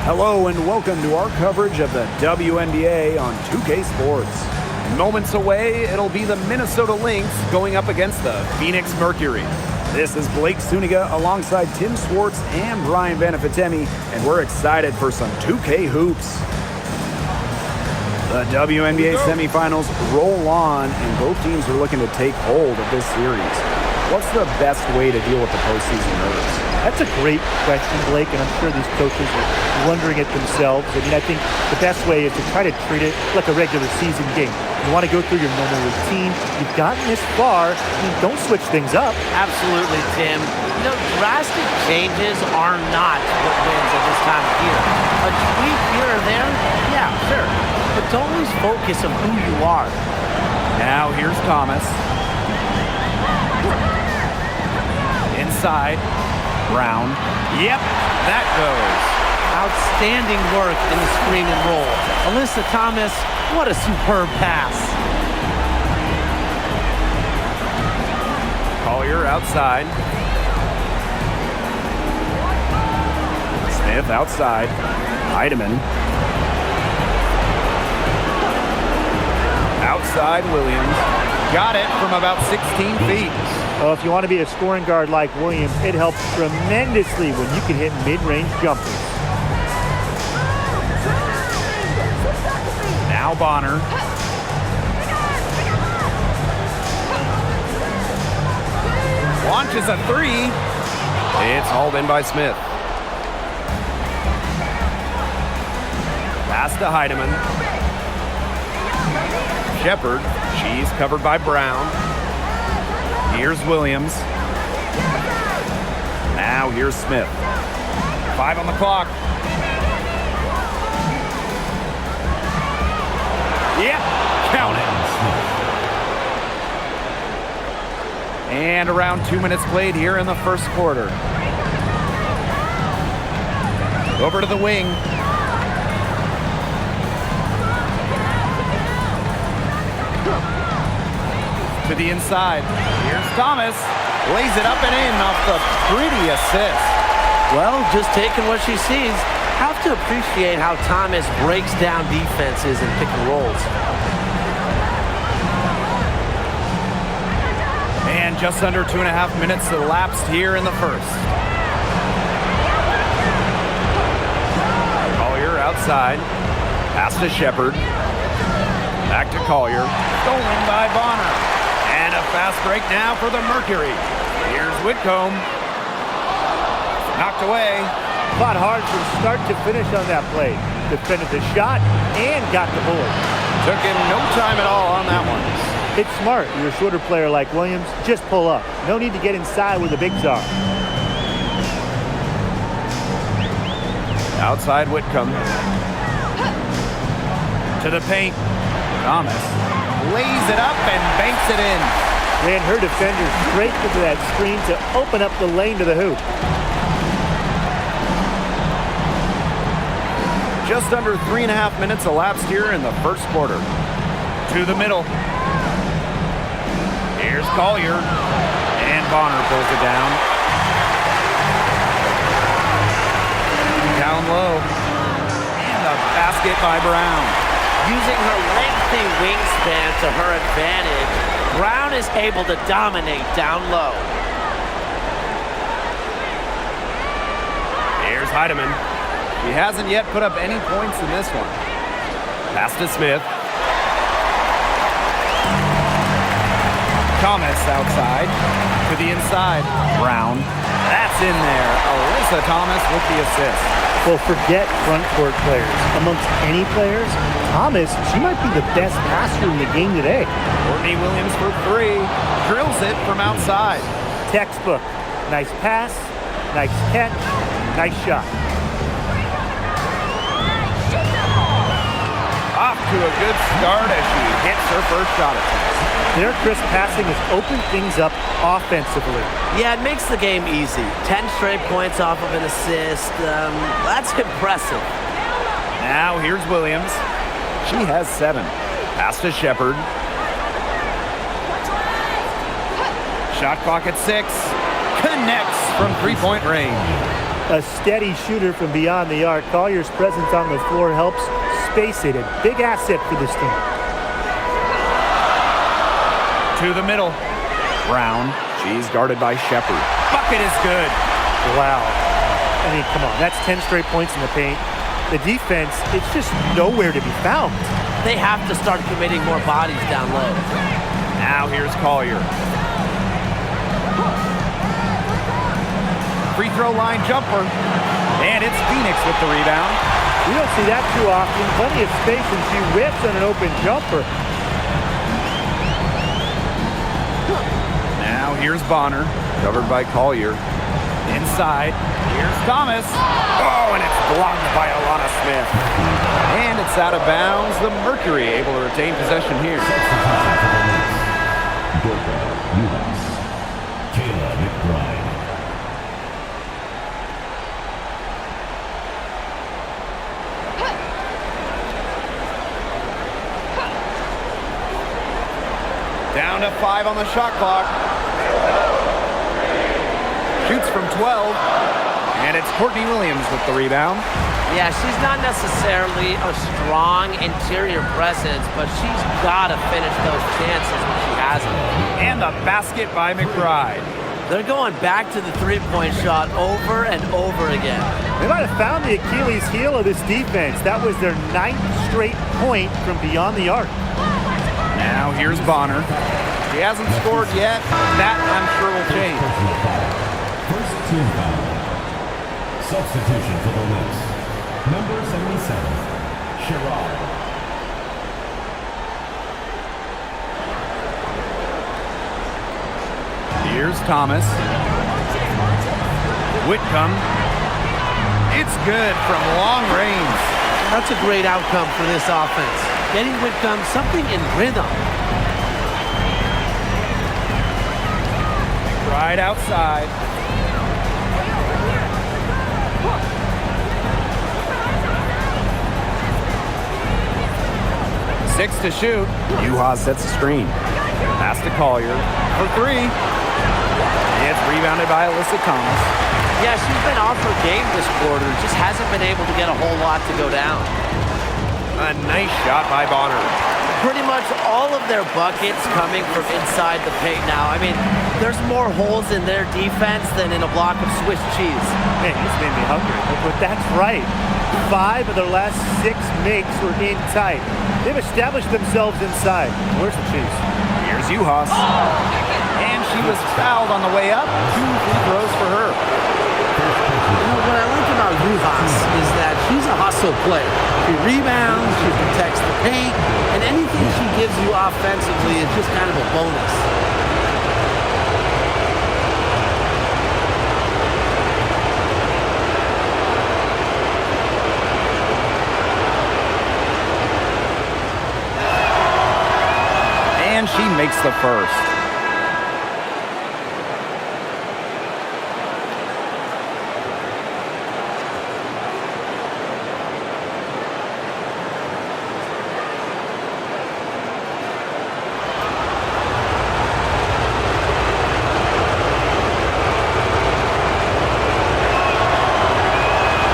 Hello and welcome to our coverage of the WNBA on 2K Sports. Moments away, it'll be the Minnesota Lynx going up against the Phoenix Mercury. This is Blake Suniga alongside Tim Swartz and Brian Vanafitemi, and we're excited for some 2K hoops. The WNBA semifinals roll on, and both teams are looking to take hold of this series. What's the best way to deal with the postseason nerves? That's a great question, Blake, and I'm sure these coaches are wondering it themselves. I think the best way is to try to treat it like a regular season game. You want to go through your normal routine. You've gotten this far. Don't switch things up. Absolutely, Tim. Drastic changes are not what wins at this time of year. A tweak here or there, yeah, sure. But don't lose focus of who you are. Now here's Thomas. Inside. Brown. Yep, that goes. Outstanding work in the screen and roll. Alyssa Thomas, what a superb pass. Collier outside. Smith outside. Heidemann. Outside Williams. Got it from about 16 feet. Well, if you want to be a scoring guard like Williams, it helps tremendously when you can hit mid-range jumpers. Now Bonner. Launches a three. It's hauled in by Smith. Pass to Heidemann. Shepard. She's covered by Brown. Here's Williams. Now here's Smith. 5 on the clock. Yep, count it. And around 2 minutes played here in the first quarter. Over to the wing. To the inside. Here's Thomas. Lays it up and in off the pretty assist. Well, just taking what she sees. Have to appreciate how Thomas breaks down defenses and pick and rolls. And just under 2.5 minutes elapsed here in the first. Collier outside. Pass to Shepard. Back to Collier. Stolen by Bonner. And a fast break now for the Mercury. Here's Whitcomb. Knocked away. Fought hard from start to finish on that play. Defended the shot and got the board. Took him no time at all on that one. It's smart. You're a shorter player like Williams. Just pull up. No need to get inside where the bigs are. Outside Whitcomb. To the paint. Thomas lays it up and banks it in. Ran her defender straight into that screen to open up the lane to the hoop. Just under 3.5 minutes elapsed here in the first quarter. To the middle. Here's Collier. And Bonner pulls it down. Down low. And a basket by Brown. Using her lengthy wingspan to her advantage, Brown is able to dominate down low. Here's Heidemann. He hasn't yet put up any points in this one. Pass to Smith. Thomas outside. To the inside. Brown. That's in there. Alyssa Thomas with the assist. Well, forget front court players. Amongst any players, Thomas, she might be the best passer in the game today. Courtney Williams for three. Drills it from outside. Textbook. Nice pass, nice catch, nice shot. Off to a good start as she hits her first shot attempt. Their crisp passing has opened things up offensively. Yeah, it makes the game easy. 10 straight points off of an assist. That's impressive. Now here's Williams. She has 7. Pass to Shepard. Shot clock at 6. Connects from 3-point range. A steady shooter from beyond the arc. Collier's presence on the floor helps space it. A big asset for this team. To the middle. Brown. She's guarded by Shepard. Bucket is good. Wow. I mean, come on. That's 10 straight points in the paint. The defense, it's just nowhere to be found. They have to start committing more bodies down low. Now here's Collier. Free throw line jumper. And it's Phoenix with the rebound. We don't see that too often. Plenty of space, and she whips on an open jumper. Now here's Bonner, covered by Collier. Inside, here's Thomas. Oh, and it's blocked by Alana Smith. And it's out of bounds. The Mercury able to retain possession here. Down to 5 on the shot clock. Shoots from 12. And it's Courtney Williams with the rebound. Yeah, she's not necessarily a strong interior presence, but she's got to finish those chances when she has them. And the basket by McBride. They're going back to the three-point shot over and over again. They might have found the Achilles heel of this defense. That was their 9th straight point from beyond the arc. Now here's Bonner. He hasn't scored yet. That, I'm sure, will change. First team foul. Substitution for the Lynx. Number 77, Sherrod. Here's Thomas. Whitcomb. It's good from long range. That's a great outcome for this offense. Getting Whitcomb something in rhythm. Right outside. Six to shoot. Yuha sets the screen. Pass to Collier for 3. It's rebounded by Alyssa Thomas. Yeah, she's been off her game this quarter. Just hasn't been able to get a whole lot to go down. A nice shot by Bonner. Pretty much all of their buckets coming from inside the paint now. I mean, there's more holes in their defense than in a block of Swiss cheese. Man, this made me hungry. But that's right. 5 of their last 6 makes were in tight. They've established themselves inside. Where's the cheese? Here's Juhas. And she was fouled on the way up. 2 free throws for her. You know, what I like about Juhas is that she's a hustle player. She rebounds, she protects the paint, and anything she gives you offensively is just kind of a bonus. And she makes the first.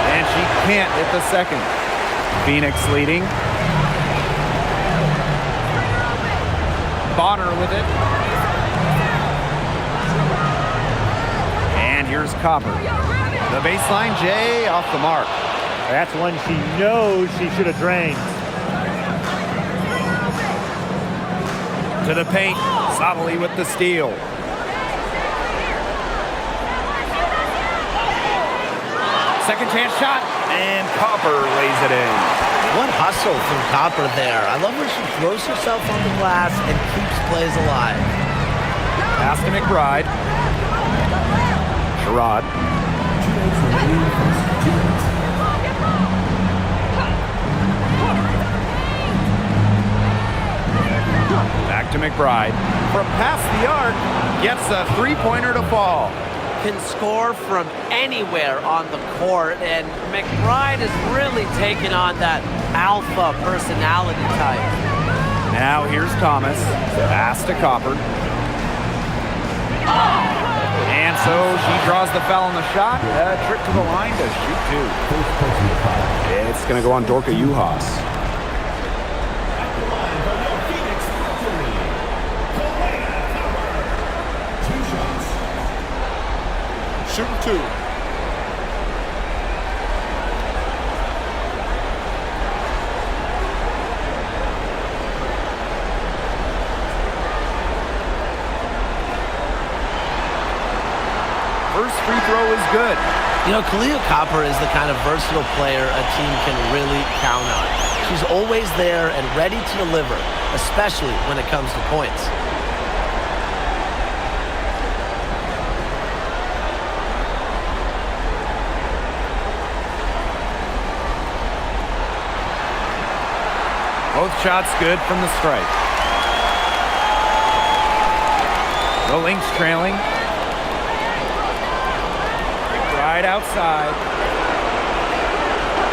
And she can't hit the second. Phoenix leading. Bonner with it. And here's Copper. The baseline, Jay, off the mark. That's one she knows she should have drained. To the paint, Sabali with the steal. Second chance shot, and Copper lays it in. What hustle from Copper there. I love when she throws herself on the glass and keeps plays alive. Pass to McBride. Sherrod. Back to McBride. From past the arc, gets a three-pointer to fall. Can score from anywhere on the court, and McBride is really taking on that alpha personality type. Now here's Thomas. Pass to Copper. And so she draws the foul on the shot. A trip to the line to shoot two. First personal foul. It's going to go on Dorka Juhas. At the line for your Phoenix Mercury, Two shots. Shooting two. First free throw is good. You know, Kalia Copper is the kind of versatile player a team can really count on. She's always there and ready to deliver, especially when it comes to points. Both shots good from the stripe. The Lynx trailing. Right outside.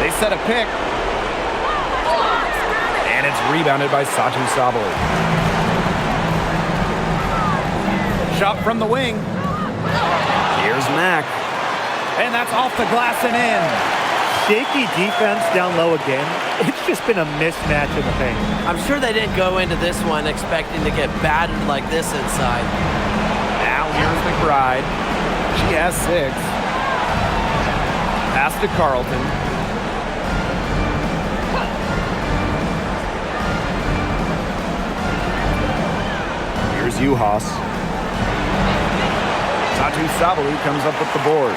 They set a pick. And it's rebounded by Satu Sabali. Shot from the wing. Here's Mack. And that's off the glass and in. Shaky defense down low again. It's just been a mismatch in the paint. I'm sure they didn't go into this one expecting to get battered like this inside. Now here's McBride. She has 6. Pass to Carlton. Here's Juhas. Satu Sabali comes up with the board.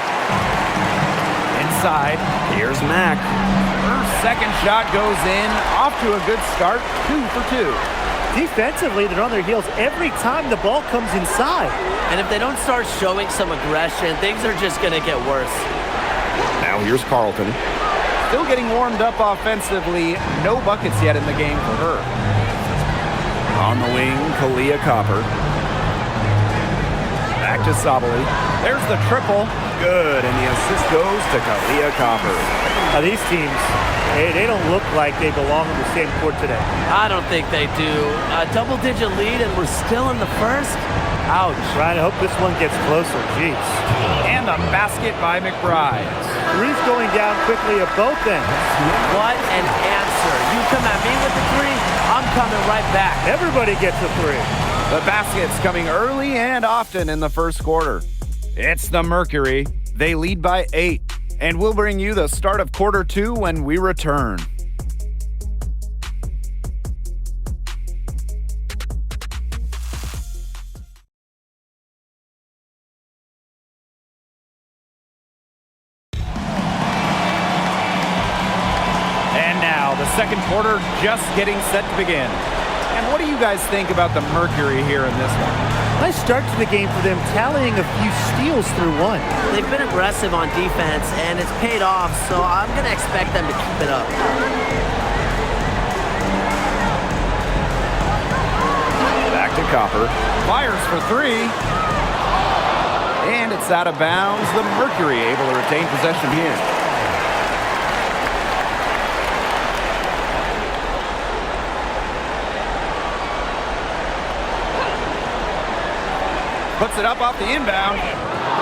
Inside, here's Mack. Her second shot goes in. Off to a good start. 2 for 2. Defensively, they're on their heels every time the ball comes inside. And if they don't start showing some aggression, things are just going to get worse. Now here's Carlton. Still getting warmed up offensively. No buckets yet in the game for her. On the wing, Kalia Copper. Back to Sabali. There's the triple. Good, and the assist goes to Kalia Copper. Now these teams, they don't look like they belong on the same court today. I don't think they do. A double-digit lead, and we're still in the first? Ouch. Trying to hope this one gets closer. Jeez. And a basket by McBride. Three's going down quickly at both ends. What an answer. You come at me with the three, I'm coming right back. Everybody gets a three. The basket's coming early and often in the first quarter. It's the Mercury. They lead by 8. And we'll bring you the start of quarter 2 when we return. And now, the second quarter just getting set to begin. And what do you guys think about the Mercury here in this one? Nice start to the game for them, tallying a few steals through one. They've been aggressive on defense, and it's paid off, so I'm going to expect them to keep it up. Back to Copper. Fires for 3. And it's out of bounds. The Mercury able to retain possession here. Puts it up off the inbound.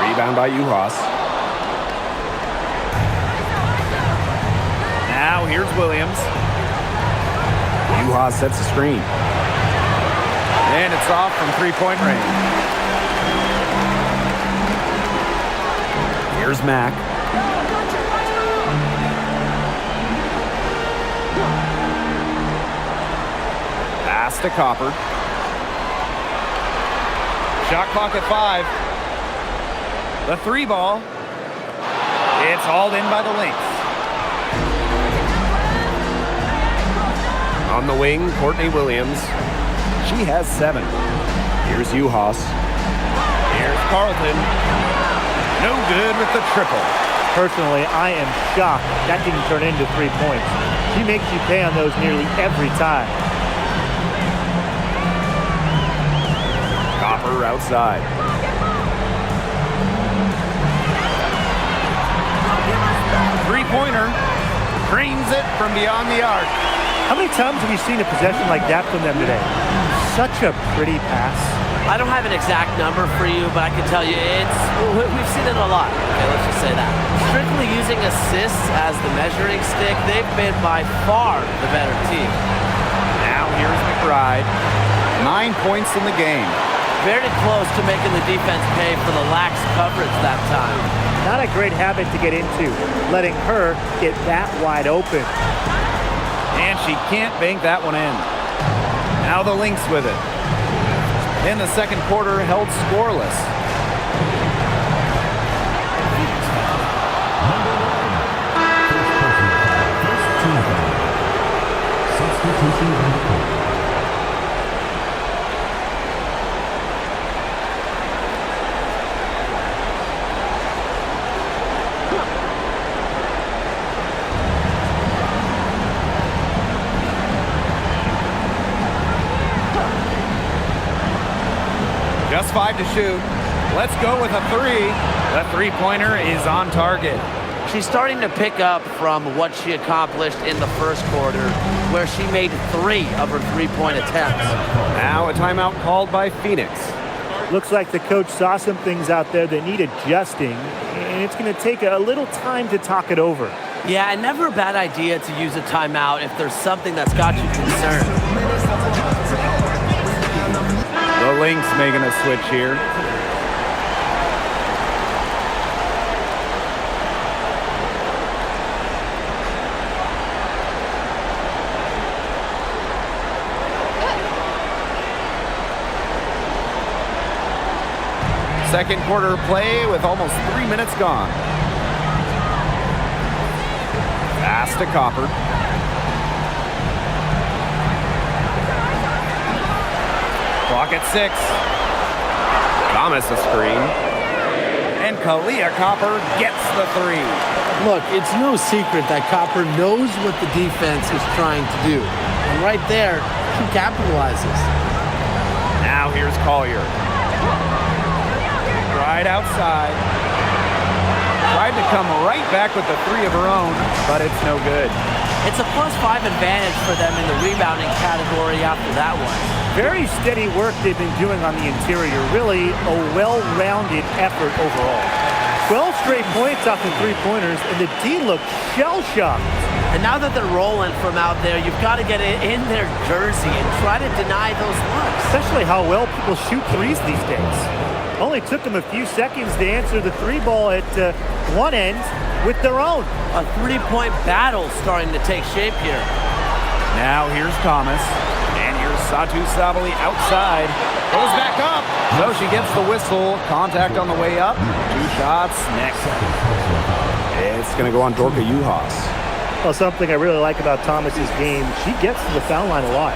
Rebound by Juhas. Now here's Williams. Juhas sets the screen. And it's off from three-point range. Here's Mack. Pass to Copper. Shot clock at 5. The 3 ball. It's hauled in by the Lynx. On the wing, Courtney Williams. She has 7. Here's Juhas. Here's Carlton. No good with the triple. Personally, I am shocked that didn't turn into 3 points. She makes you pay on those nearly every time. Copper outside. Three-pointer. Drains it from beyond the arc. How many times have you seen a possession like that from them today? Such a pretty pass. I don't have an exact number for you, but I can tell you we've seen it a lot. Okay, let's just say that. Strictly using assists as the measuring stick, they've been by far the better team. Now here's McBride. 9 points in the game. Very close to making the defense pay for the lax coverage that time. Not a great habit to get into, letting her get that wide open. And she can't bank that one in. Now the Lynx with it. In the second quarter, held scoreless. Just 5 to shoot. Let's go with a 3. The three-pointer is on target. She's starting to pick up from what she accomplished in the first quarter, where she made 3 of her three-point attempts. Now a timeout called by Phoenix. Looks like the coach saw some things out there that need adjusting, and it's going to take a little time to talk it over. Yeah, and never a bad idea to use a timeout if there's something that's got you concerned. The Lynx making a switch here. Second quarter play with almost 3 minutes gone. Pass to Copper. Clock at 6. Thomas a screen. And Kalia Copper gets the 3. Look, it's no secret that Copper knows what the defense is trying to do. And right there, she capitalizes. Now here's Collier. Right outside. Tried to come right back with the 3 of her own, but it's no good. It's a +5 advantage for them in the rebounding category after that one. Very steady work they've been doing on the interior. Really a well-rounded effort overall. 12 straight points off the three-pointers, and the D looks shell-shocked. And now that they're rolling from out there, you've got to get it in their jersey and try to deny those looks. Especially how well people shoot threes these days. Only took them a few seconds to answer the 3-ball at one end with their own. A 3-point battle starting to take shape here. Now here's Thomas. And here's Satu Sabali outside. Goes back up. So she gets the whistle. Contact on the way up. 2 shots next. It's going to go on Dorka Juhas. Well, something I really like about Thomas's game, she gets to the foul line a lot.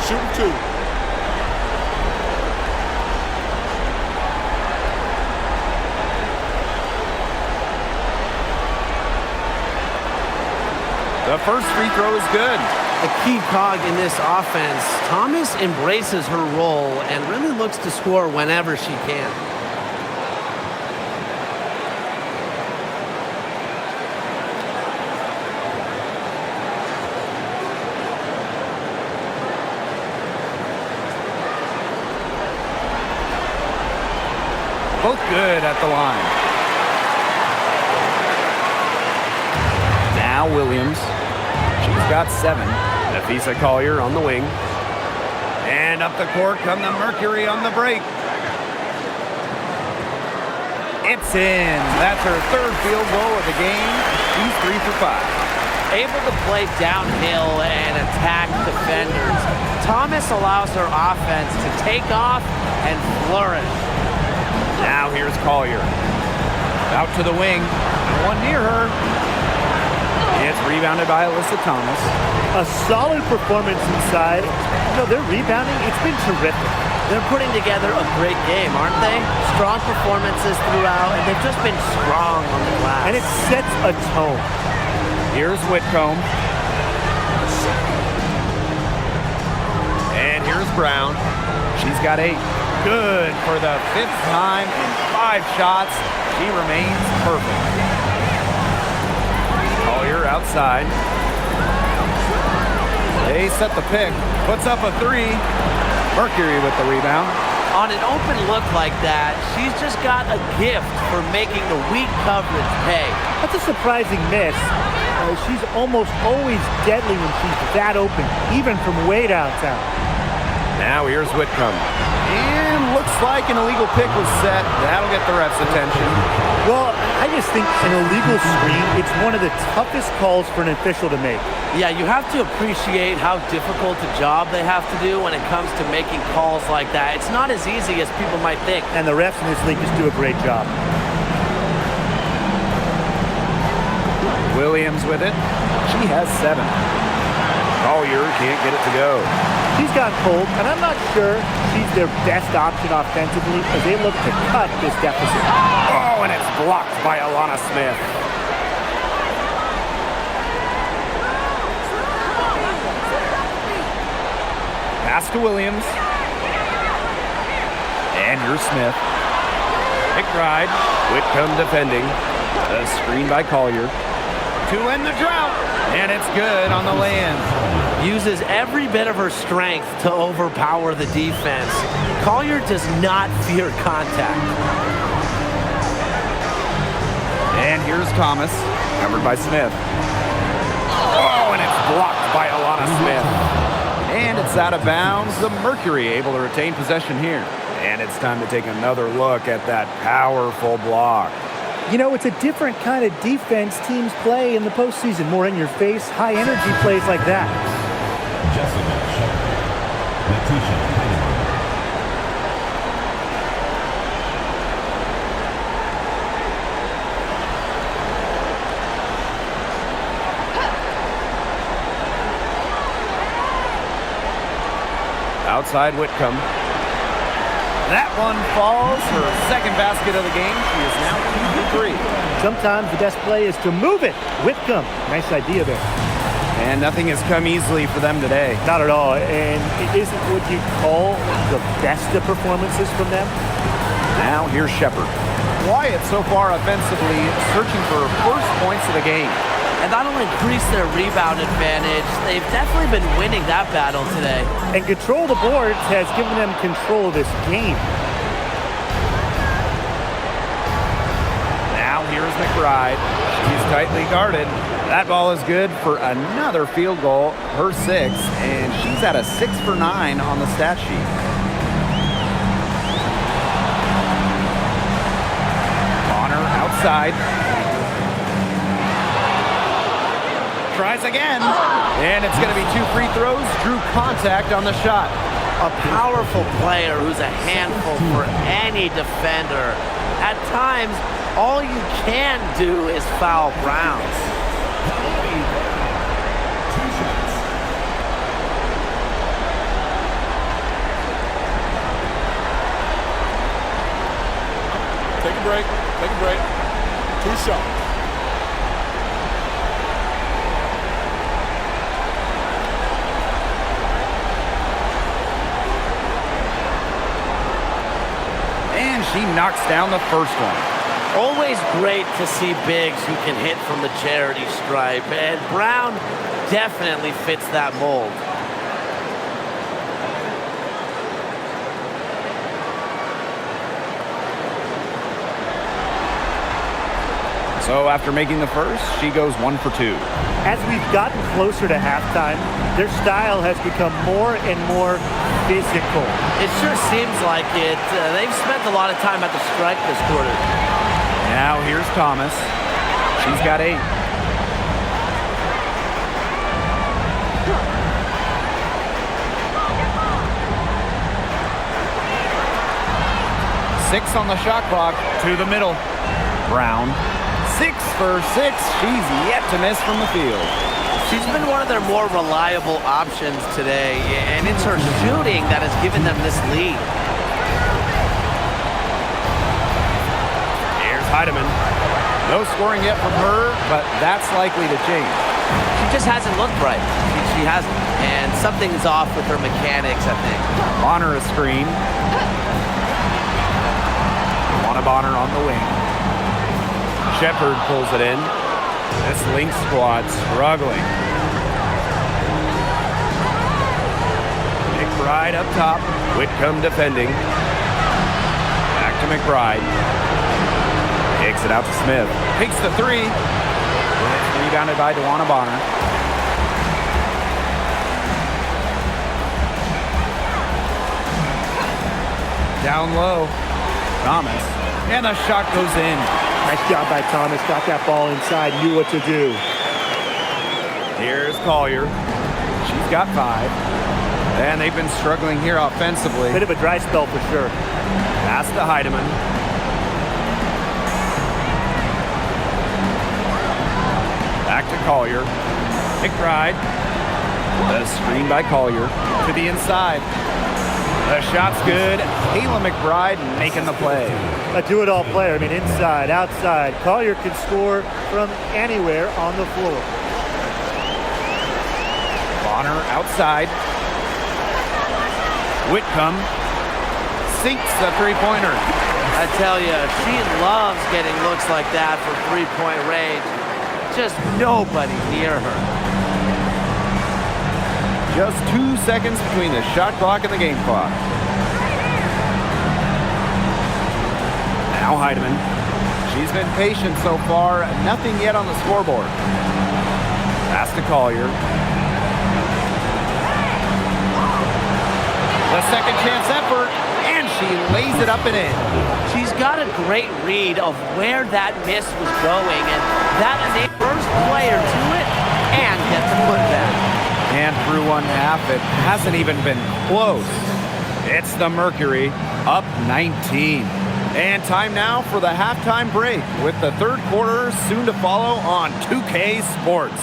Shooting 2. The first free throw is good. A key cog in this offense. Thomas embraces her role and really looks to score whenever she can. Both good at the line. Now Williams. She's got 7. Nafisa Collier on the wing. And up the court come the Mercury on the break. It's in. That's her 3rd field goal of the game. She's 3 for 5. Able to play downhill and attack defenders. Thomas allows her offense to take off and flourish. Now here's Collier. Out to the wing. No one near her. It's rebounded by Alyssa Thomas. A solid performance inside. You know, their rebounding, it's been terrific. They're putting together a great game, aren't they? Strong performances throughout, and they've just been strong on the glass. And it sets a tone. Here's Whitcomb. And here's Brown. She's got 8. Good for the 5th time in 5 shots. She remains perfect. outside. They set the pick. Puts up a three. Mercury with the rebound. On an open look like that, she's just got a gift for making the weak coverage pay. That's a surprising miss. She's almost always deadly when she's that open, even from way downtown. Now here's Whitcomb. And looks like an illegal pick was set. That'll get the ref's attention. Well, I just think an illegal screen, it's one of the toughest calls for an official to make. Yeah, you have to appreciate how difficult a job they have to do when it comes to making calls like that. It's not as easy as people might think. And the refs in this league just do a great job. Williams with it. She has 7. Collier can't get it to go. She's got cold, and I'm not sure she's their best option offensively as they look to cut this deficit. Oh, and it's blocked by Alana Smith. Pass to Williams. And here's Smith. McBride. Whitcomb defending. A screen by Collier. To end the drought. And it's good on the lay-in. Uses every bit of her strength to overpower the defense. Collier does not fear contact. And here's Thomas, covered by Smith. Oh, and it's blocked by Alana Smith. And it's out of bounds. The Mercury able to retain possession here. And it's time to take another look at that powerful block. You know, it's a different kind of defense teams play in the postseason. More in your face, high energy plays like that. Jessica Shepard. Letitia Heinemann. Outside Whitcomb. That one falls. Her second basket of the game. She is now 2 for 3. Sometimes the best play is to move it. Whitcomb, nice idea there. And nothing has come easily for them today. Not at all, and it isn't what you call the best of performances from them. Now here's Shepard. Quiet so far offensively, searching for first points of the game. And that'll increase their rebound advantage. They've definitely been winning that battle today. And control the boards has given them control of this game. Now here's McBride. She's tightly guarded. That ball is good for another field goal, her 6th, and she's at a 6 for 9 on the stat sheet. Bonner outside. Tries again, and it's going to be 2 free throws. Drew contact on the shot. A powerful player who's a handful for any defender. At times, all you can do is foul Brown. 2 shots. Take a break. Take a break. 2 shots. And she knocks down the first one. Always great to see bigs who can hit from the charity stripe, and Brown definitely fits that mold. So after making the first, she goes 1 for 2. As we've gotten closer to halftime, their style has become more and more physical. It sure seems like it. They've spent a lot of time at the stripe this quarter. Now here's Thomas. She's got 8. Six on the shot clock to the middle. Brown, 6 for 6. She's yet to miss from the field. She's been one of their more reliable options today, and it's her shooting that has given them this lead. Here's Heidemann. No scoring yet from her, but that's likely to change. She just hasn't looked right. She hasn't, and something's off with her mechanics, I think. Bonner a screen. Bonner on the wing. Shepard pulls it in. This Lynx squad struggling. McBride up top. Whitcomb defending. Back to McBride. Kicks it out to Smith. Takes the three. It's rebounded by DeWanna Bonner. Down low. Thomas. And the shot goes in. Nice job by Thomas. Got that ball inside. Knew what to do. Here's Collier. She's got 5. And they've been struggling here offensively. Bit of a dry spell for sure. Pass to Heidemann. Back to Collier. McBride. The screen by Collier. To the inside. The shot's good. Kayla McBride making the play. A do-it-all player. I mean, inside, outside. Collier can score from anywhere on the floor. Bonner outside. Whitcomb sinks the three-pointer. I tell you, she loves getting looks like that from three-point range. Just nobody near her. Just 2 seconds between the shot clock and the game clock. Now Heidemann. She's been patient so far. Nothing yet on the scoreboard. Pass to Collier. The second chance effort, and she lays it up and in. She's got a great read of where that miss was going, and that is a first player to it and get the putback. And through one half, it hasn't even been close. It's the Mercury, up 19. And time now for the halftime break, with the third quarter soon to follow on 2K Sports.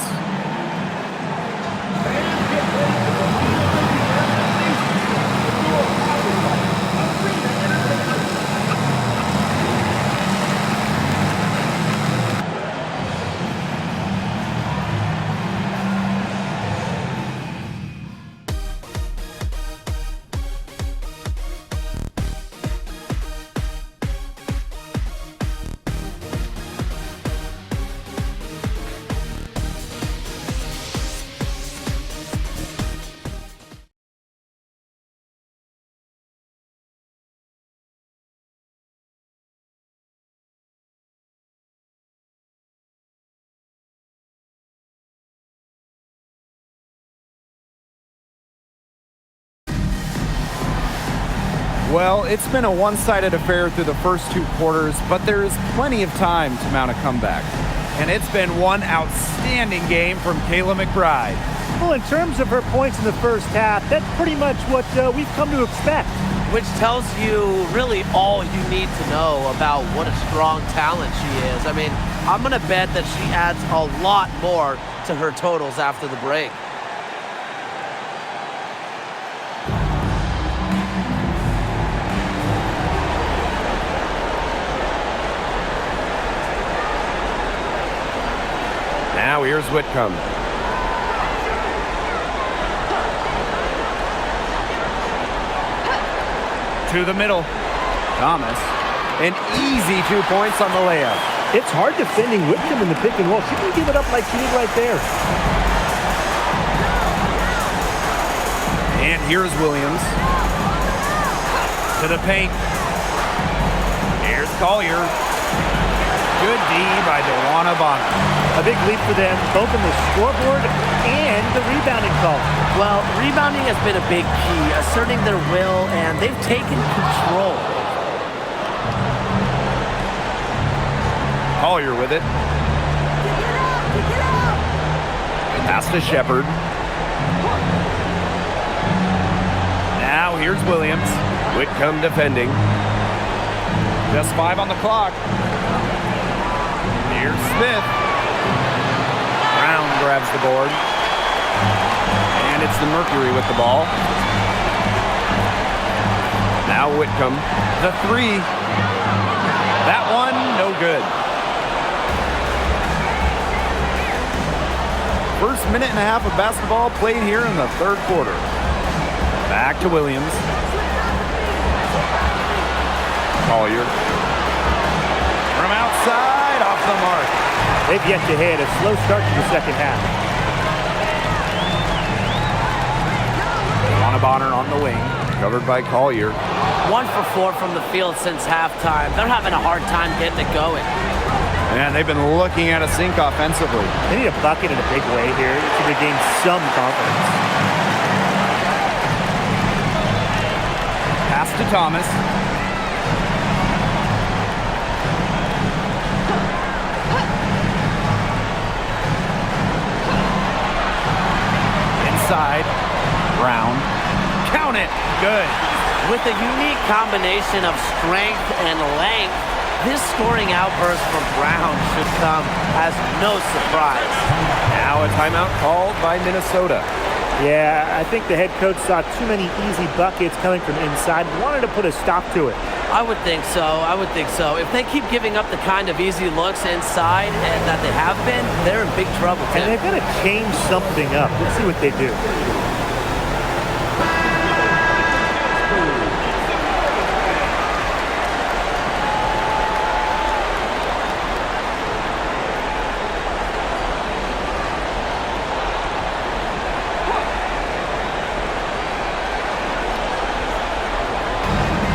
Well, it's been a one-sided affair through the first 2 quarters, but there is plenty of time to mount a comeback. And it's been one outstanding game from Kayla McBride. Well, in terms of her points in the first half, that's pretty much what we've come to expect. Which tells you really all you need to know about what a strong talent she is. I mean, I'm going to bet that she adds a lot more to her totals after the break. Now here's Whitcomb. To the middle. Thomas. An easy 2 points on the layup. It's hard defending Whitcomb in the pick and roll. She can give it up like she did right there. And here's Williams. To the paint. Here's Collier. Good D by DeWanna Bonner. A big leap for them, both in the scoreboard and the rebounding call. Well, rebounding has been a big key, asserting their will, and they've taken control. Collier with it. Pass to Shepard. Now here's Williams. Whitcomb defending. Just 5 on the clock. Here's Smith. Brown grabs the board. And it's the Mercury with the ball. Now Whitcomb. The 3. That one, no good. First minute and a half of basketball played here in the third quarter. Back to Williams. Collier. From outside, off the mark. They've yet to hit. A slow start to the second half. Bonner on the wing, covered by Collier. 1 for 4 from the field since halftime. They're having a hard time getting it going. And they've been looking at a sink offensively. They need a bucket in a big way here to regain some confidence. Pass to Thomas. Inside, Brown. Count it. Good. With a unique combination of strength and length, this scoring outburst from Brown should come as no surprise. Now a timeout called by Minnesota. Yeah, I think the head coach saw too many easy buckets coming from inside. Wanted to put a stop to it. I would think so. I would think so. If they keep giving up the kind of easy looks inside and that they have been, they're in big trouble, Tim. And they've got to change something up. Let's see what they do.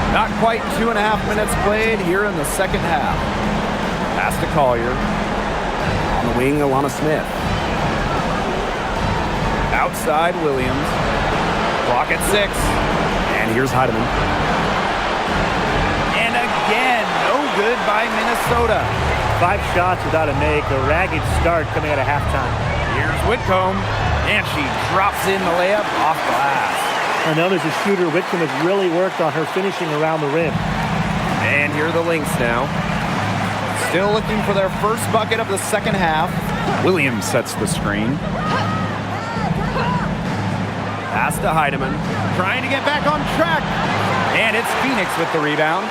Not quite 2.5 minutes played here in the second half. Pass to Collier. On the wing, Alana Smith. Outside, Williams. Clock at 6. And here's Heidemann. And again, no good by Minnesota. 5 shots without a make. A ragged start coming out of halftime. Here's Whitcomb. And she drops in the layup off glass. I know there's a shooter. Whitcomb has really worked on her finishing around the rim. And here are the Lynx now. Still looking for their first bucket of the second half. Williams sets the screen. Pass to Heidemann. Trying to get back on track. And it's Phoenix with the rebound.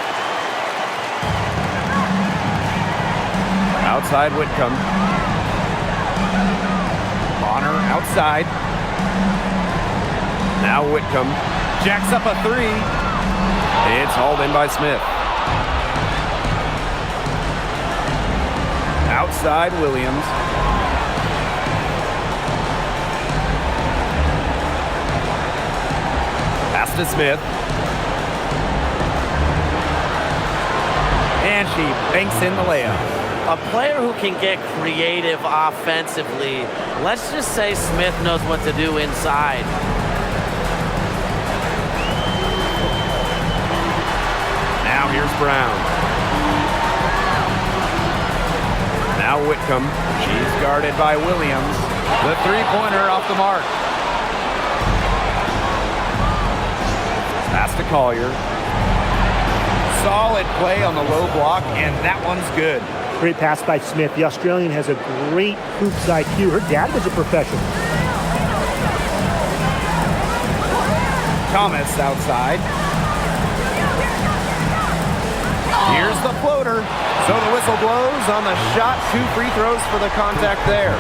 Outside Whitcomb. Bonner outside. Now Whitcomb jacks up a 3. It's hauled in by Smith. Outside Williams. Pass to Smith. And she banks in the layup. A player who can get creative offensively. Let's just say Smith knows what to do inside. Now here's Brown. Now Whitcomb. She's guarded by Williams. The three-pointer off the mark. Pass to Collier. Solid play on the low block, and that one's good. Great pass by Smith. The Australian has a great hoops IQ. Her dad was a professional. Thomas outside. Here's the floater. So the whistle blows on the shot. 2 free throws for the contact there.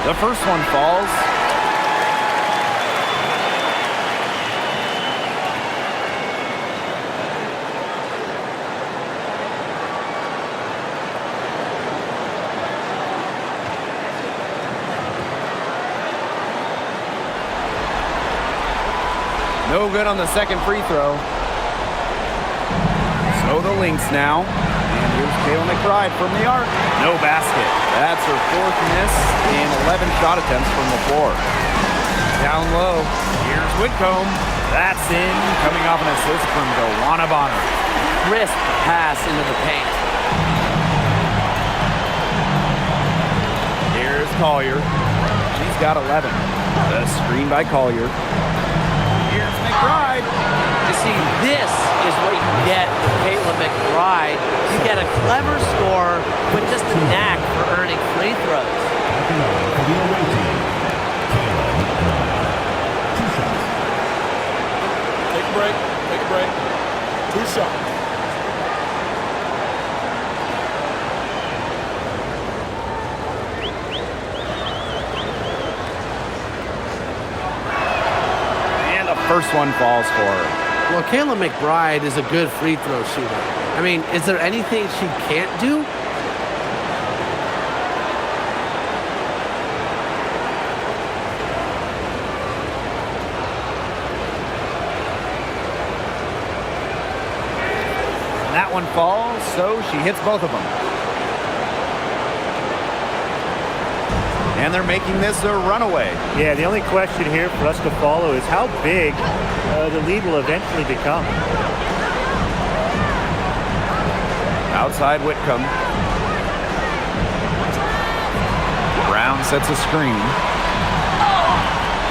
The first one falls. No good on the second free throw. So the Lynx now. And here's Kayla McBride from the arc. No basket. That's her 4th miss in 11 shot attempts from the floor. Down low. Here's Whitcomb. That's in. Coming off an assist from Joanna Bonner. Crisp pass into the paint. Here's Collier. She's got 11. The screen by Collier. Here's McBride. You see, this is what you get with Kayla McBride. You get a clever scorer with just a knack for earning free throws. break. Take a break. 2 shots. And the first one falls for her. Well, Kayla McBride is a good free throw shooter. I mean, is there anything she can't do? That one falls, so she hits both of them. And they're making this a runaway. Yeah, the only question here for us to follow is how big the lead will eventually become. Outside Whitcomb. Brown sets a screen.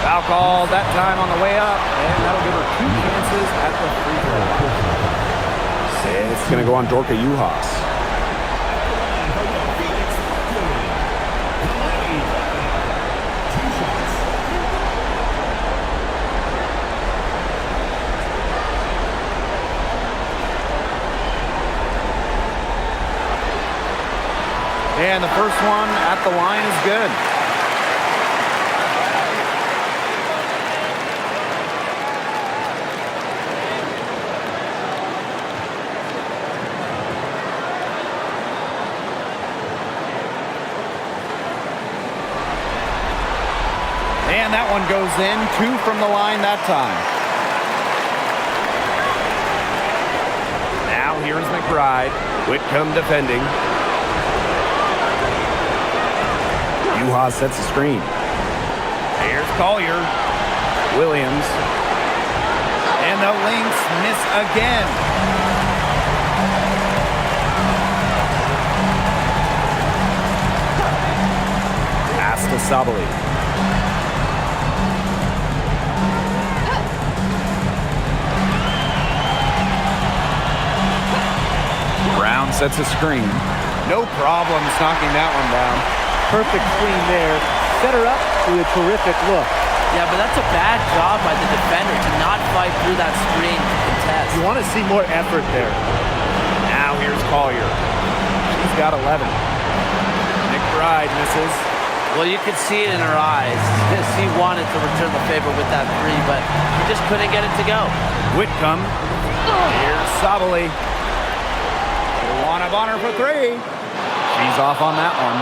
Foul call that time on the way up, and that'll give her 2 chances at the free throw. It's going to go on Dorka Juhas. And the first one at the line is good. And that one goes in. 2 from the line that time. Now here's McBride. Whitcomb defending. Juhas sets the screen. Here's Collier. Williams. And the Lynx miss again. Pass to Sabali. Brown sets a screen. No problems knocking that one down. Perfect screen there. Set her up with a terrific look. Yeah, but that's a bad job by the defender to not fight through that screen to contest. You want to see more effort there. Now here's Collier. She's got 11. McBride misses. Well, you could see it in her eyes. She wanted to return the favor with that 3, but she just couldn't get it to go. Whitcomb. Here's Sabali. On her for 3. She's off on that one.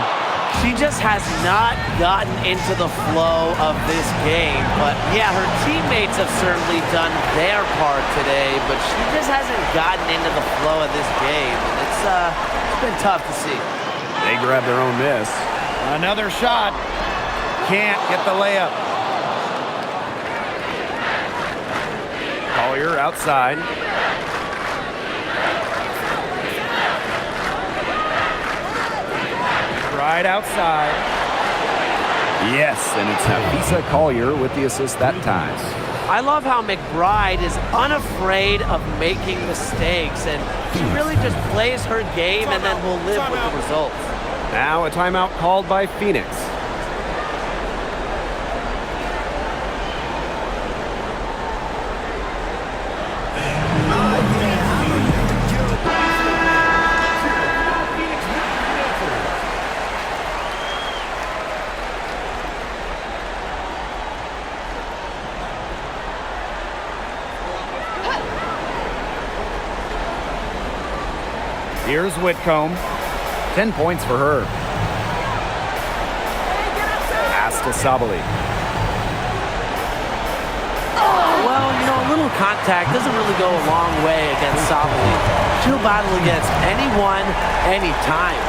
She just has not gotten into the flow of this game. But yeah, her teammates have certainly done their part today, but she just hasn't gotten into the flow of this game. It's been tough to see. They grab their own miss. Another shot. Can't get the layup. Collier outside. Right outside. Yes, and it's Nafisa Collier with the assist that time. I love how McBride is unafraid of making mistakes, and she really just plays her game and then will live with the results. Now a timeout called by Phoenix. Here's Whitcomb. 10 points for her. Pass to Sabali. Well, you know, a little contact doesn't really go a long way against Sabali. She'll battle against anyone, anytime.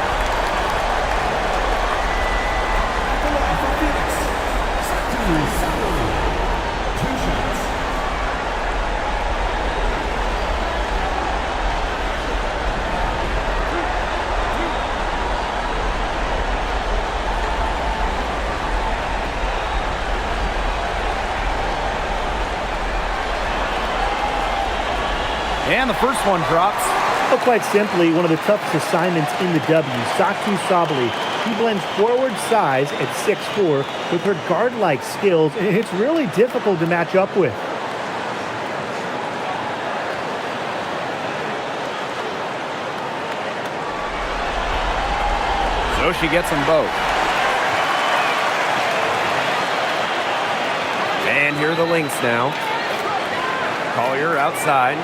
And the first one drops. Well, quite simply, one of the toughest assignments in the W. Satou Sabali. He blends forward size at 6'4" with her guard-like skills, and it's really difficult to match up with. So she gets them both. And here are the Lynx now. Collier outside.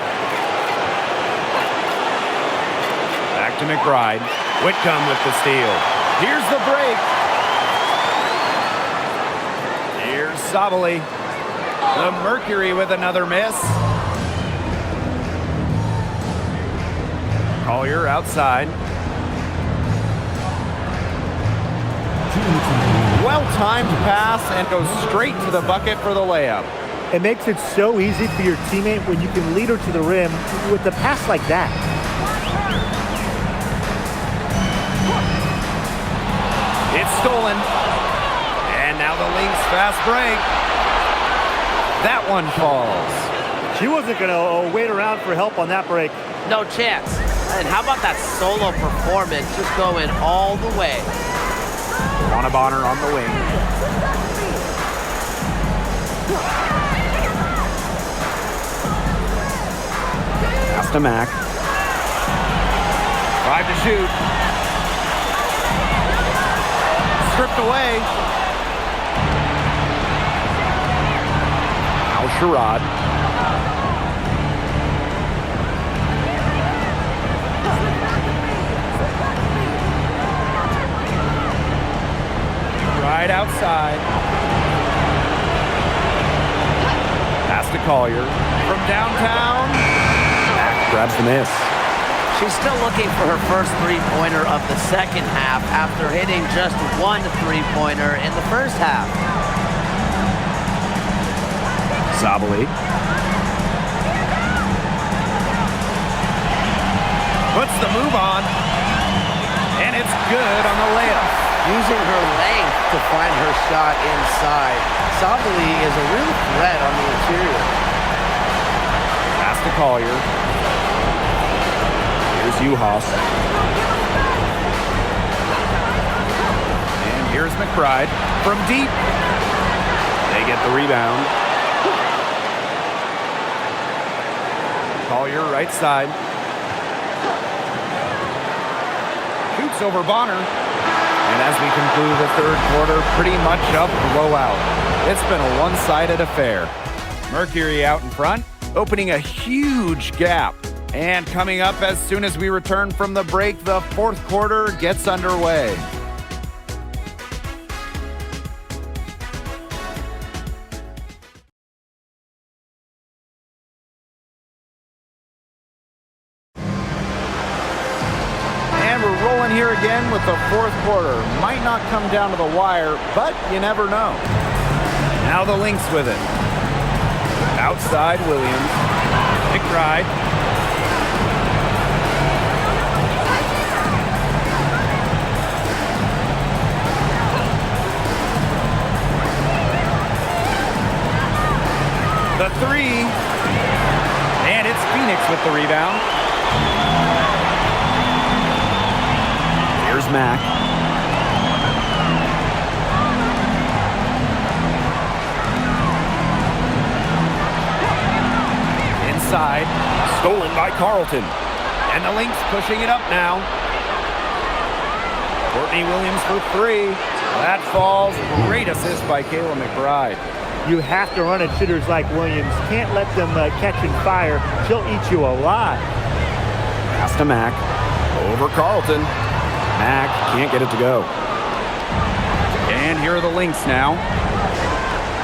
Back to McBride. Whitcomb with the steal. Here's the break. Here's Sabali. The Mercury with another miss. Collier outside. Well-timed pass and goes straight to the bucket for the layup. It makes it so easy for your teammate when you can lead her to the rim with a pass like that. It's stolen. And now the Lynx fast break. That one falls. She wasn't going to wait around for help on that break. No chance. And how about that solo performance just going all the way? Bonner on the wing. Pass to Mack. 5 to shoot. Stripped away. Now Sherrod. Right outside. Pass to Collier. From downtown. Mack grabs the miss. She's still looking for her first three-pointer of the second half after hitting just one three-pointer in the first half. Sabali. Puts the move on. And it's good on the layup. Using her length to find her shot inside. Sabali is a real threat on the interior. Pass to Collier. Here's Uhas. And here's McBride from deep. They get the rebound. Collier right side. Shoots over Bonner. And as we conclude the third quarter, pretty much a blowout. It's been a one-sided affair. Mercury out in front, opening a huge gap. And coming up as soon as we return from the break, the fourth quarter gets underway. Here again with the fourth quarter. Might not come down to the wire, but you never know. Now the Lynx with it. Outside Williams. McBride. The three. And it's Phoenix with the rebound. Here's Mack. Inside. Stolen by Carlton. And the Lynx pushing it up now. Courtney Williams for three. That falls. Great assist by Kayla McBride. You have to run at shooters like Williams. Can't let them catch and fire. She'll eat you alive. Pass to Mack. Over Carlton. Mack can't get it to go. And here are the Lynx now.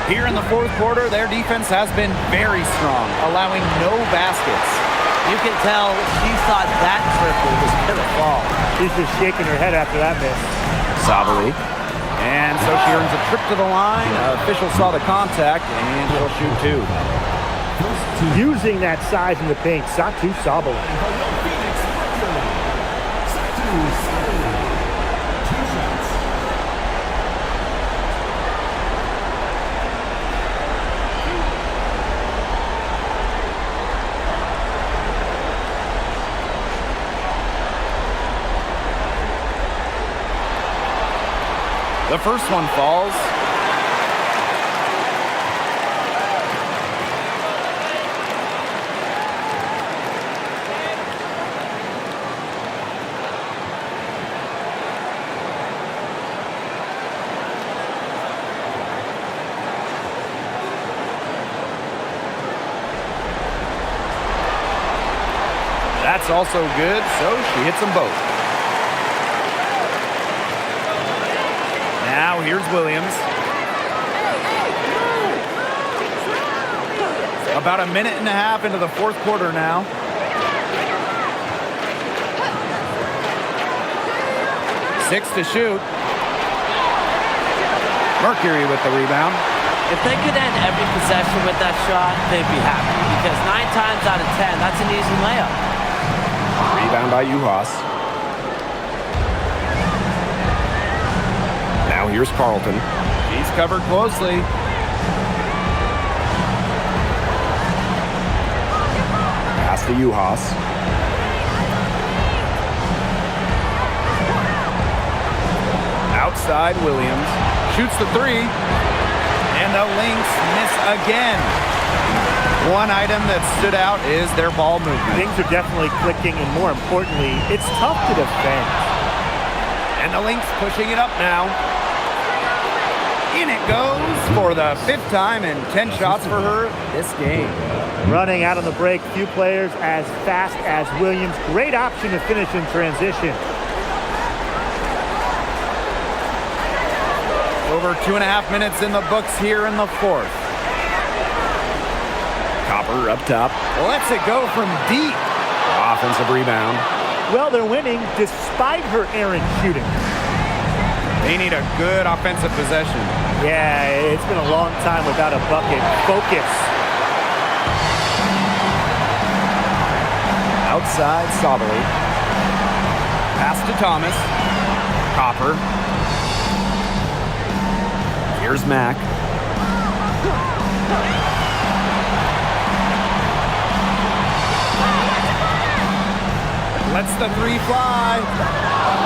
Here in the fourth quarter, their defense has been very strong, allowing no baskets. You can tell she thought that triple was going to fall. She's just shaking her head after that miss. Sabali. And so she earns a trip to the line. Official saw the contact, and she'll shoot two. Using that size in the paint, Satu Sabali. The first one falls. That's also good, so she hits them both. Now here's Williams. About a minute and a half into the fourth quarter now. Six to shoot. Mercury with the rebound. If they could end every possession with that shot, they'd be happy. Because 9 times out of 10, that's an easy layup. Rebound by Uhas. Now here's Carlton. He's covered closely. Pass to Uhas. Outside Williams. Shoots the three. And the Lynx miss again. One item that stood out is their ball movement. Things are definitely clicking, and more importantly, it's tough to defend. And the Lynx pushing it up now. In it goes for the 5th time and 10 shots for her this game. Running out on the break, few players as fast as Williams. Great option to finish in transition. Over 2.5 minutes in the books here in the fourth. Copper up top. Lets it go from deep. Offensive rebound. Well, they're winning despite her errant shooting. They need a good offensive possession. Yeah, it's been a long time without a bucket. Focus. Outside Sabali. Pass to Thomas. Copper. Here's Mack. Lets the three fly.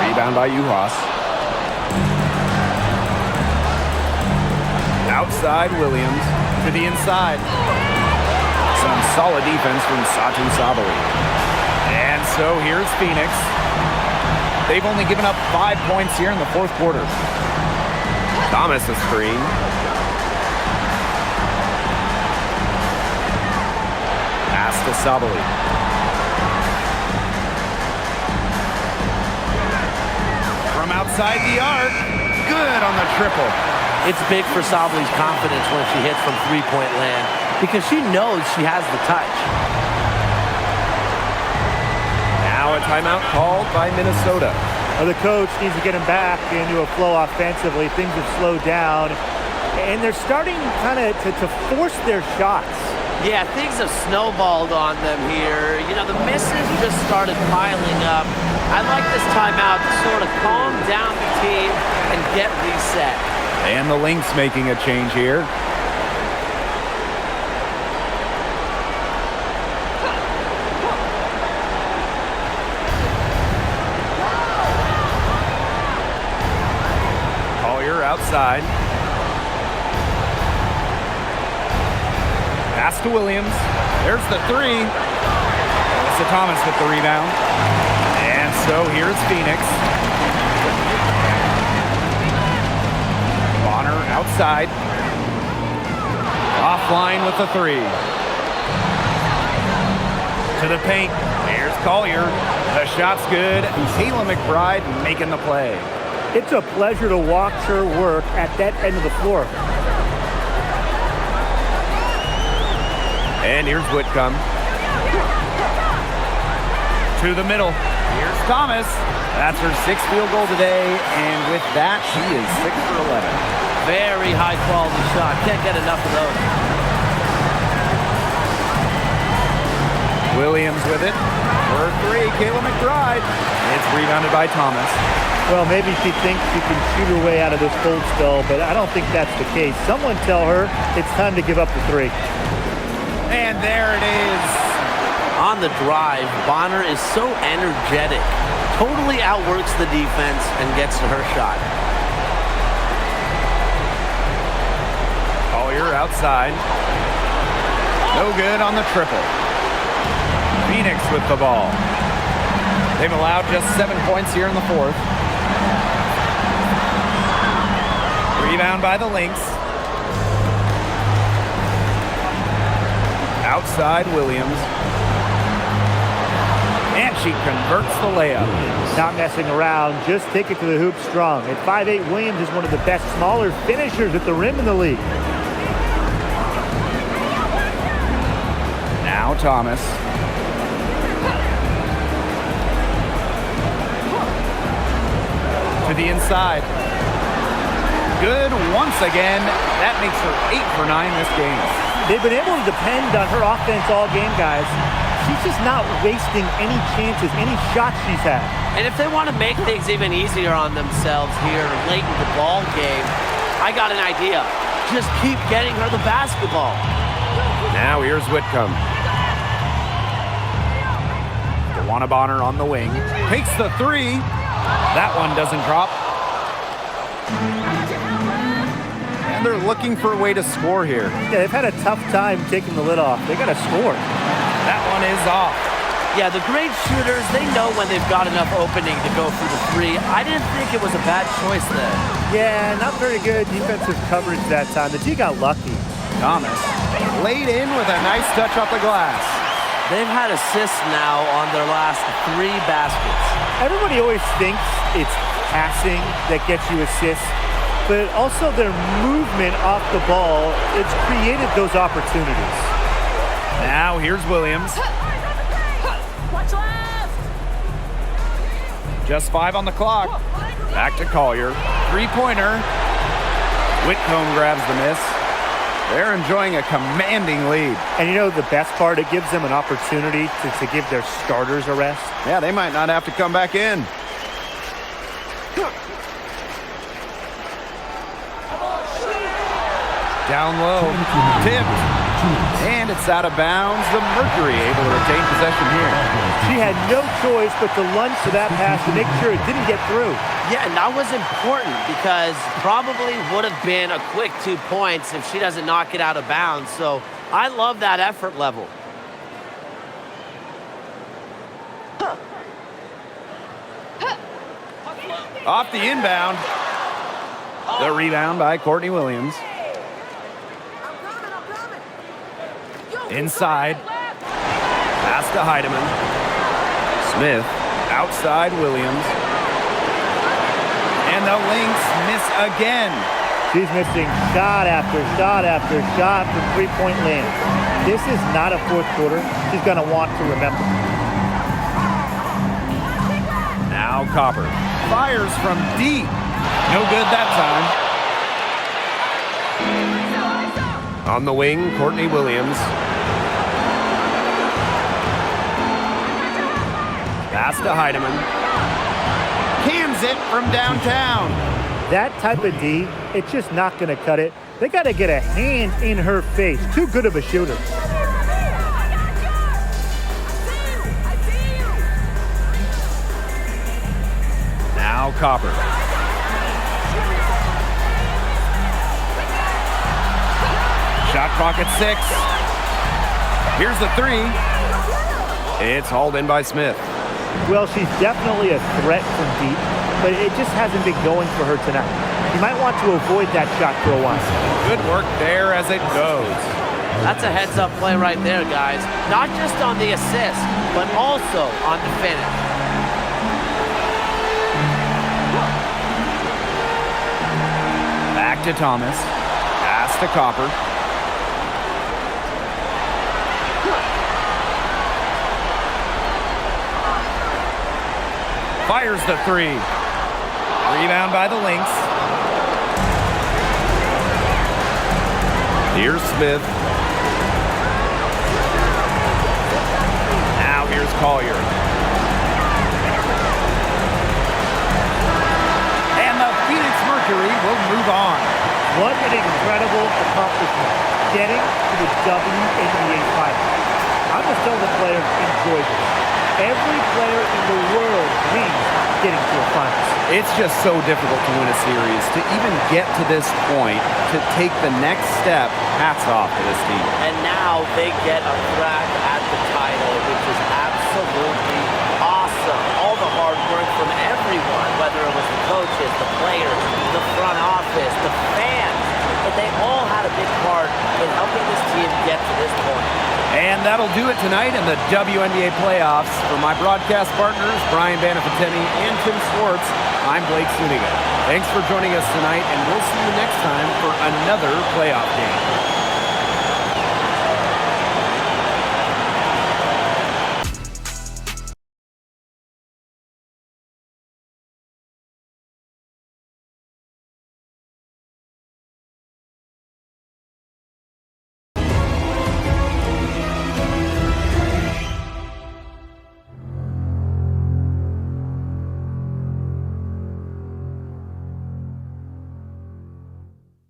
Rebound by Uhas. Outside Williams to the inside. Some solid defense from Satu Sabali. And so here's Phoenix. They've only given up 5 points here in the fourth quarter. Thomas a screen. Pass to Sabali. From outside the arc. Good on the triple. It's big for Sabali's confidence when she hits from three-point land because she knows she has the touch. Now a timeout called by Minnesota. Well, the coach needs to get him back into a flow offensively. Things have slowed down, and they're starting kind of to force their shots. Yeah, things have snowballed on them here. You know, the misses just started piling up. I'd like this timeout to sort of calm down the team and get reset. And the Lynx making a change here. Collier outside. Pass to Williams. There's the three. It's Thomas with the rebound. And so here's Phoenix. Outside. Offline with the three. To the paint. Here's Collier. The shot's good. Kayla McBride making the play. It's a pleasure to watch her work at that end of the floor. And here's Whitcomb. To the middle. Here's Thomas. That's her 6th field goal today. And with that, she is 6 for 11. Very high quality shot. Can't get enough of those. Williams with it. For three, Kayla McBride. It's rebounded by Thomas. Well, maybe she thinks she can shoot her way out of this cold spell, but I don't think that's the case. Someone tell her it's time to give up the three. And there it is. On the drive, Bonner is so energetic. Totally outworks the defense and gets to her shot. Collier outside. No good on the triple. Phoenix with the ball. They've allowed just 7 points here in the fourth. Rebound by the Lynx. Outside Williams. She converts the layup. Not messing around, just take it to the hoop strong. At 5'8", Williams is one of the best smaller finishers at the rim in the league. Now Thomas. To the inside. Good once again. That makes her 8 for 9 this game. They've been able to depend on her offense all game, guys. She's just not wasting any chances, any shots she's had. And if they want to make things even easier on themselves here late in the ball game, I got an idea. Just keep getting her the basketball. Now here's Whitcomb. DeWanna Bonner on the wing. Takes the three. That one doesn't drop. And they're looking for a way to score here. Yeah, they've had a tough time taking the lid off. They got to score. That one is off. Yeah, the great shooters, they know when they've got enough opening to go for the three. I didn't think it was a bad choice there. Yeah, not very good defensive coverage that time. The D got lucky. Thomas laid in with a nice touch off the glass. They've had assists now on their last 3 baskets. Everybody always thinks it's passing that gets you assists, but also their movement off the ball, it's created those opportunities. Now here's Williams. Just 5 on the clock. Back to Collier. Three-pointer. Whitcomb grabs the miss. They're enjoying a commanding lead. And you know the best part? It gives them an opportunity to give their starters a rest. Yeah, they might not have to come back in. Down low. Tipped. And it's out of bounds. The Mercury able to retain possession here. She had no choice but to lunge to that pass to make sure it didn't get through. Yeah, and that was important because probably would have been a quick 2 points if she doesn't knock it out of bounds. So I love that effort level. Off the inbound. The rebound by Courtney Williams. Inside. Pass to Heidemann. Smith. Outside Williams. And the Lynx miss again. She's missing shot after shot after shot from three-point land. This is not a fourth quarter she's going to want to remember. Now Copper. Fires from deep. No good that time. On the wing, Courtney Williams. Pass to Heidemann. Cans it from downtown. That type of D, it's just not going to cut it. They got to get a hand in her face. Too good of a shooter. Now Copper. Shot clock at 6. Here's the three. It's hauled in by Smith. Well, she's definitely a threat from deep, but it just hasn't been going for her tonight. You might want to avoid that shot for a while. Good work there as it goes. That's a heads-up play right there, guys. Not just on the assist, but also on the finish. Back to Thomas. Pass to Copper. Fires the three. Rebound by the Lynx. Here's Smith. Now here's Collier. And the Phoenix Mercury will move on. What an incredible accomplishment. Getting to the WNBA Finals. I'm just telling the players, enjoy this. Every player in the world dreams getting to a finals. It's just so difficult to win a series. To even get to this point, to take the next step, hats off to this team. And now they get a crack at the title, which is absolutely awesome. All the hard work from everyone, whether it was the coaches, the players, the front office, the fans. but they all had a big part in helping this team get to this point. And that'll do it tonight in the WNBA playoffs. For my broadcast partners, Brian Banafiteni and Tim Swartz, I'm Blake Suniga. Thanks for joining us tonight, and we'll see you next time for another playoff game.